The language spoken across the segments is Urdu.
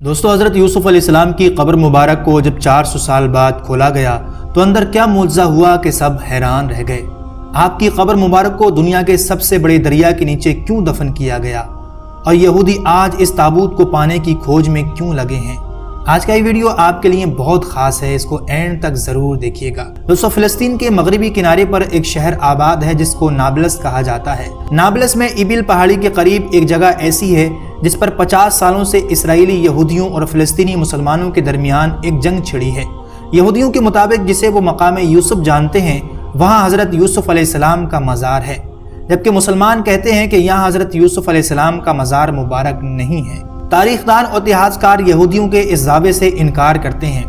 دوستو حضرت یوسف علیہ السلام کی قبر مبارک کو جب 400 سال بعد کھولا گیا تو اندر کیا معجزہ ہوا کہ سب حیران رہ گئے۔ آپ کی قبر مبارک کو دنیا کے سب سے بڑے دریا کے نیچے کیوں دفن کیا گیا اور یہودی آج اس تابوت کو پانے کی کھوج میں کیوں لگے ہیں؟ آج کا یہ ویڈیو آپ کے لیے بہت خاص ہے، اس کو اینڈ تک ضرور دیکھیے گا۔ دوستو فلسطین کے مغربی کنارے پر ایک شہر آباد ہے جس کو نابلس کہا جاتا ہے۔ نابلس میں ایبل پہاڑی کے قریب ایک جگہ ایسی ہے جس پر 50 سالوں سے اسرائیلی یہودیوں اور فلسطینی مسلمانوں کے درمیان ایک جنگ چھڑی ہے۔ یہودیوں کے مطابق جسے وہ مقام یوسف جانتے ہیں وہاں حضرت یوسف علیہ السلام کا مزار ہے، جبکہ مسلمان کہتے ہیں کہ یہاں حضرت یوسف علیہ السلام کا مزار مبارک نہیں ہے۔ تاریخ دان اور اتہاس کار یہودیوں کے اس دعوے سے انکار کرتے ہیں۔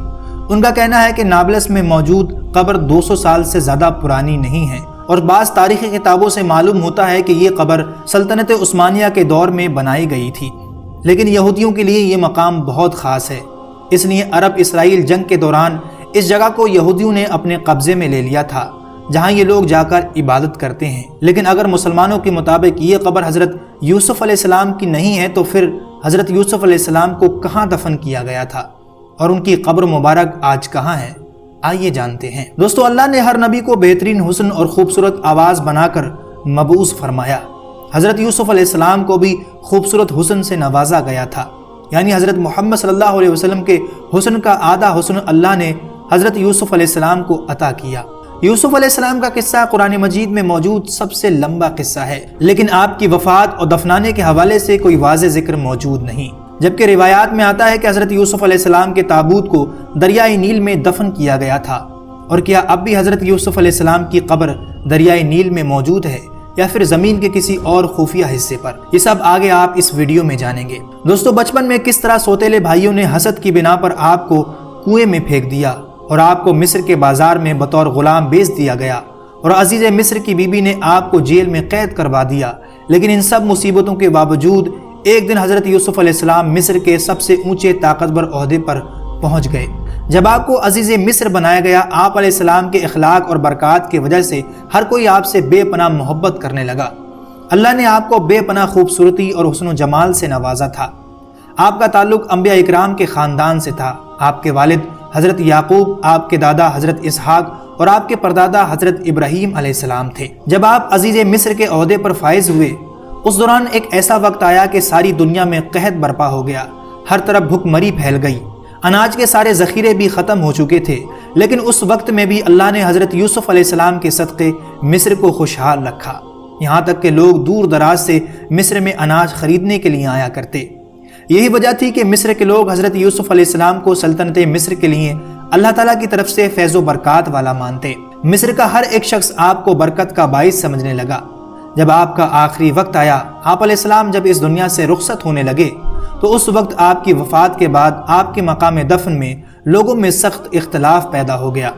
ان کا کہنا ہے کہ نابلس میں موجود قبر 200 سال سے زیادہ پرانی نہیں ہے، اور بعض تاریخی کتابوں سے معلوم ہوتا ہے کہ یہ قبر سلطنت عثمانیہ کے دور میں بنائی گئی تھی، لیکن یہودیوں کے لیے یہ مقام بہت خاص ہے، اس لیے عرب اسرائیل جنگ کے دوران اس جگہ کو یہودیوں نے اپنے قبضے میں لے لیا تھا جہاں یہ لوگ جا کر عبادت کرتے ہیں۔ لیکن اگر مسلمانوں کے مطابق یہ قبر حضرت یوسف علیہ السلام کی نہیں ہے تو پھر حضرت یوسف علیہ السلام کو کہاں دفن کیا گیا تھا اور ان کی قبر مبارک آج کہاں ہے؟ آئیے جانتے ہیں۔ دوستو اللہ نے ہر نبی کو بہترین حسن اور خوبصورت آواز بنا کر مبعوث فرمایا۔ حضرت یوسف علیہ السلام کو بھی خوبصورت حسن سے نوازا گیا تھا، یعنی حضرت محمد صلی اللہ علیہ وسلم کے حسن کا آدھا حسن اللہ نے حضرت یوسف علیہ السلام کو عطا کیا۔ یوسف علیہ السلام کا قصہ قرآن مجید میں موجود سب سے لمبا قصہ ہے، لیکن آپ کی وفات اور دفنانے کے حوالے سے کوئی واضح ذکر موجود نہیں، جبکہ روایات میں آتا ہے کہ حضرت یوسف علیہ السلام کے تابوت کو دریائے نیل میں دفن کیا گیا تھا۔ اور کیا اب بھی حضرت یوسف علیہ السلام کی قبر دریائے نیل میں موجود ہے یا پھر زمین کے کسی اور خفیہ حصے پر؟ یہ سب آگے آپ اس ویڈیو میں جانیں گے۔ دوستو بچپن میں کس طرح سوتیلے بھائیوں نے حسد کی بنا پر آپ کو کنویں میں پھینک دیا اور آپ کو مصر کے بازار میں بطور غلام بیچ دیا گیا، اور عزیز مصر کی بیوی نے آپ کو جیل میں قید کروا دیا، لیکن ان سب مصیبتوں کے باوجود ایک دن حضرت یوسف علیہ السلام مصر کے سب سے اونچے طاقتور عہدے پر پہنچ گئے۔ جب آپ کو عزیز مصر بنایا گیا، آپ علیہ السلام کے اخلاق اور برکات کی وجہ سے ہر کوئی آپ سے بے پناہ محبت کرنے لگا۔ اللہ نے آپ کو بے پناہ خوبصورتی اور حسن و جمال سے نوازا تھا۔ آپ کا تعلق انبیاء اکرام کے خاندان سے تھا۔ آپ کے والد حضرت یعقوب، آپ کے دادا حضرت اسحاق اور آپ کے پردادا حضرت ابراہیم علیہ السلام تھے۔ جب آپ عزیز مصر کے عہدے پر فائز ہوئے، اس دوران ایک ایسا وقت آیا کہ ساری دنیا میں قحط برپا ہو گیا، ہر طرف بھوک مری پھیل گئی، اناج کے سارے ذخیرے بھی ختم ہو چکے تھے، لیکن اس وقت میں بھی اللہ نے حضرت یوسف علیہ السلام کے صدقے مصر کو خوشحال رکھا، یہاں تک کہ لوگ دور دراز سے مصر میں اناج خریدنے کے لیے آیا کرتے۔ یہی وجہ تھی کہ مصر کے لوگ حضرت یوسف علیہ السلام کو سلطنت مصر کے لیے اللہ تعالیٰ کی طرف سے فیض و برکات والا مانتے۔ مصر کا ہر ایک شخص آپ کو برکت کا باعث سمجھنے لگا۔ جب آپ کا آخری وقت آیا، آپ علیہ السلام جب اس دنیا سے رخصت ہونے لگے، تو اس وقت آپ کی وفات کے بعد آپ کے مقام دفن میں لوگوں میں سخت اختلاف پیدا ہو گیا۔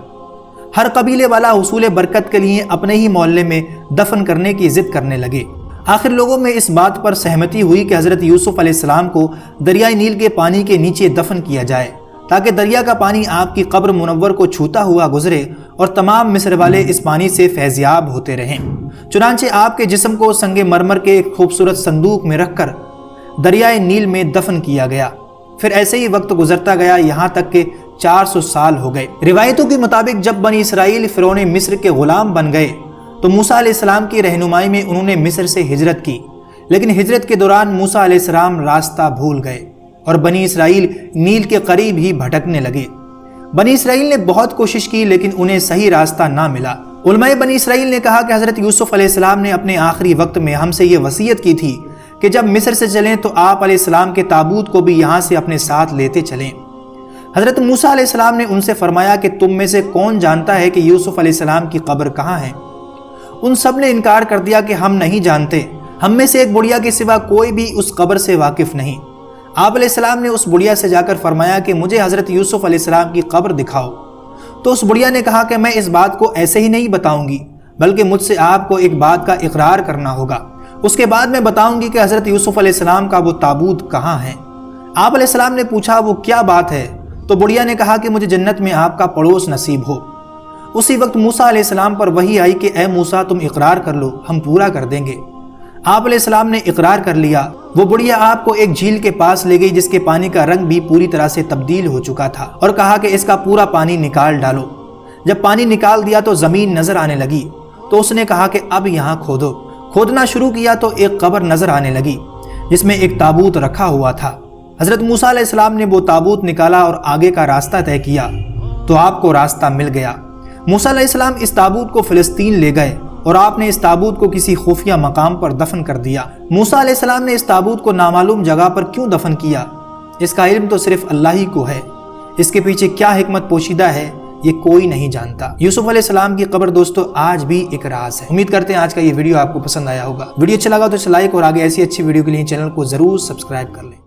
ہر قبیلے والا حصول برکت کے لیے اپنے ہی محلے میں دفن کرنے کی ضد کرنے لگے۔ آخر لوگوں میں اس بات پر سہمتی ہوئی کہ حضرت یوسف علیہ السلام کو دریائے نیل کے پانی کے نیچے دفن کیا جائے، تاکہ دریا کا پانی آپ کی قبر منور کو چھوتا ہوا گزرے اور تمام مصر والے اس پانی سے فیضیاب ہوتے رہیں۔ چنانچہ آپ کے جسم کو سنگ مرمر کے ایک خوبصورت صندوق میں رکھ کر دریائے نیل میں دفن کیا گیا۔ پھر ایسے ہی وقت گزرتا گیا، یہاں تک کہ 400 سال ہو گئے۔ روایتوں کے مطابق جب بنی اسرائیل فرعون مصر کے غلام بن گئے تو موسیٰ علیہ السلام کی رہنمائی میں انہوں نے مصر سے ہجرت کی، لیکن ہجرت کے دوران موسیٰ علیہ السلام راستہ بھول گئے اور بنی اسرائیل نیل کے قریب ہی بھٹکنے لگے۔ بنی اسرائیل نے بہت کوشش کی لیکن انہیں صحیح راستہ نہ ملا۔ علماء بنی اسرائیل نے کہا کہ حضرت یوسف علیہ السلام نے اپنے آخری وقت میں ہم سے یہ وصیت کی تھی کہ جب مصر سے چلیں تو آپ علیہ السلام کے تابوت کو بھی یہاں سے اپنے ساتھ لیتے چلیں۔ حضرت موسیٰ علیہ السلام نے ان سے فرمایا کہ تم میں سے کون جانتا ہے کہ یوسف علیہ السلام کی قبر کہاں ہے؟ ان سب نے انکار کر دیا کہ ہم نہیں جانتے، ہم میں سے ایک بڑھیا کے سوا کوئی بھی اس قبر سے واقف نہیں۔ آپ علیہ السلام نے اس بڑھیا سے جا کر فرمایا کہ مجھے حضرت یوسف علیہ السلام کی قبر دکھاؤ، تو اس بڑھیا نے کہا کہ میں اس بات کو ایسے ہی نہیں بتاؤں گی، بلکہ مجھ سے آپ کو ایک بات کا اقرار کرنا ہوگا، اس کے بعد میں بتاؤں گی کہ حضرت یوسف علیہ السلام کا وہ تابوت کہاں ہے۔ آپ علیہ السلام نے پوچھا وہ کیا بات ہے؟ تو بڑھیا نے کہا کہ مجھے جنت میں آپ کا پڑوس نصیب ہو۔ اسی وقت موسیٰ علیہ السلام پر وحی آئی کہ اے موسیٰ تم اقرار کر لو، ہم پورا کر دیں گے۔ آپ علیہ السلام نے اقرار کر لیا۔ وہ بڑھیا آپ کو ایک جھیل کے پاس لے گئی جس کے پانی کا رنگ بھی پوری طرح سے تبدیل ہو چکا تھا، اور کہا کہ اس کا پورا پانی نکال ڈالو۔ جب پانی نکال دیا تو زمین نظر آنے لگی، تو اس نے کہا کہ اب یہاں کھودو۔ کھودنا شروع کیا تو ایک قبر نظر آنے لگی جس میں ایک تابوت رکھا ہوا تھا۔ حضرت موسیٰ علیہ السلام نے وہ تابوت نکالا اور آگے کا راستہ طے کیا تو آپ کو راستہ مل گیا۔ موسیٰ علیہ السلام اس تابوت کو فلسطین لے گئے اور آپ نے اس تابوت کو کسی خفیہ مقام پر دفن کر دیا۔ موسیٰ علیہ السلام نے اس تابوت کو نامعلوم جگہ پر کیوں دفن کیا، اس کا علم تو صرف اللہ ہی کو ہے۔ اس کے پیچھے کیا حکمت پوشیدہ ہے یہ کوئی نہیں جانتا۔ یوسف علیہ السلام کی قبر دوستو آج بھی ایک راز ہے۔ امید کرتے ہیں آج کا یہ ویڈیو آپ کو پسند آیا ہوگا۔ ویڈیو اچھا لگا تو اسے لائک اور آگے ایسی اچھی ویڈیو کے لیے چینل کو ضرور سبسکرائب کر لیں۔